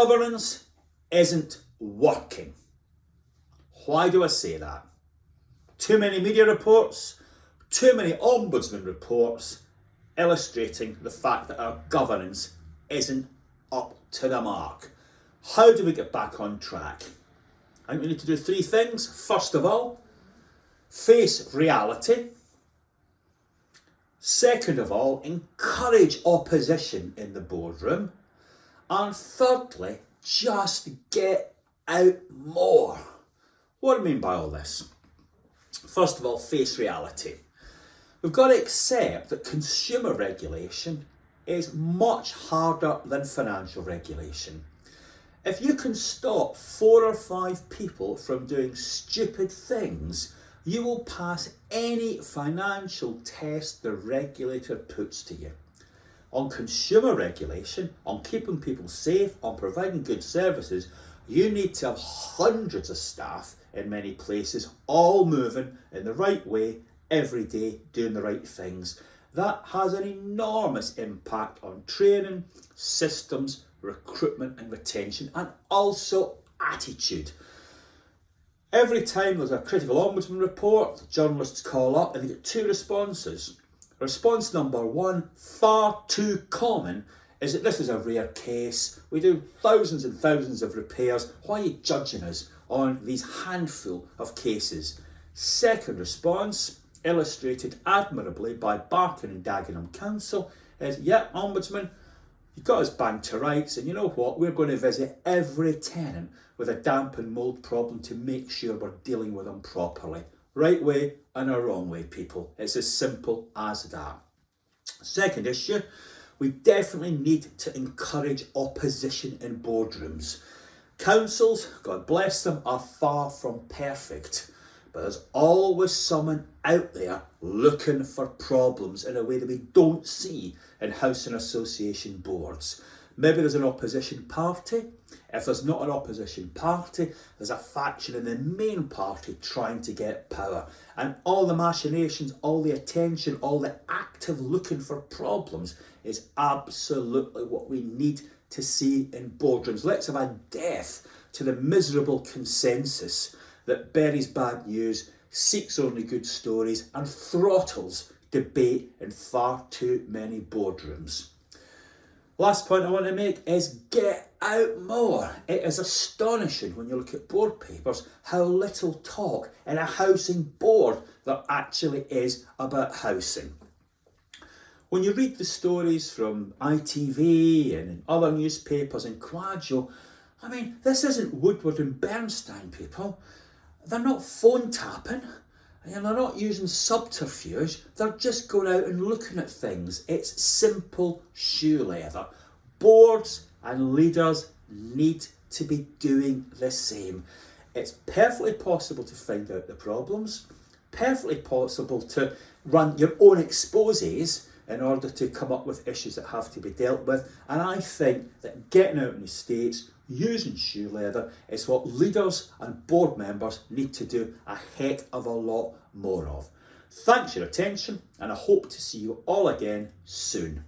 governance isn't working. Why do I say that? Too many media reports, too many ombudsman reports illustrating the fact that our governance isn't up to the mark. How do we get back on track? I think we need to do three things. First of all, face reality. Second of all, encourage opposition in the boardroom. And thirdly, just get out more. What do I mean by all this? First of all, face reality. We've got to accept that consumer regulation is much harder than financial regulation. If you can stop 4 or 5 people from doing stupid things, you will pass any financial test the regulator puts to you. On consumer regulation, on keeping people safe, on providing good services, you need to have hundreds of staff in many places, all moving in the right way, every day, doing the right things. That has an enormous impact on training, systems, recruitment and retention, and also attitude. Every time there's a critical ombudsman report, journalists call up and they get 2 responses. Response number 1, far too common, is that this is a rare case. We do thousands and thousands of repairs. Why are you judging us on these handful of cases? Second response, illustrated admirably by Barking and Dagenham Council, is, Ombudsman, you've got us banged to rights, and you know what? We're going to visit every tenant with a damp and mould problem to make sure we're dealing with them properly. Right way and a wrong way, people. It's as simple as that. Second issue, we definitely need to encourage opposition in boardrooms. Councils, God bless them, are far from perfect, but there's always someone out there looking for problems in a way that we don't see in housing association boards. Maybe there's an opposition party. If there's not an opposition party, there's a faction in the main party trying to get power. And all the machinations, all the attention, all the active looking for problems is absolutely what we need to see in boardrooms. Let's have a death to the miserable consensus that buries bad news, seeks only good stories, and throttles debate in far too many boardrooms. Last point I want to make is get out more. It is astonishing when you look at board papers how little talk in a housing board there actually is about housing. When you read the stories from ITV and other newspapers and Quadro, I mean, this isn't Woodward and Bernstein, people. They're not phone tapping. And they're not using subterfuge, they're just going out and looking at things. It's simple shoe leather. Boards and leaders need to be doing the same. It's perfectly possible to find out the problems, perfectly possible to run your own exposés in order to come up with issues that have to be dealt with. And I think that getting out in the States, using shoe leather is what leaders and board members need to do a heck of a lot more of. Thanks for your attention, and I hope to see you all again soon.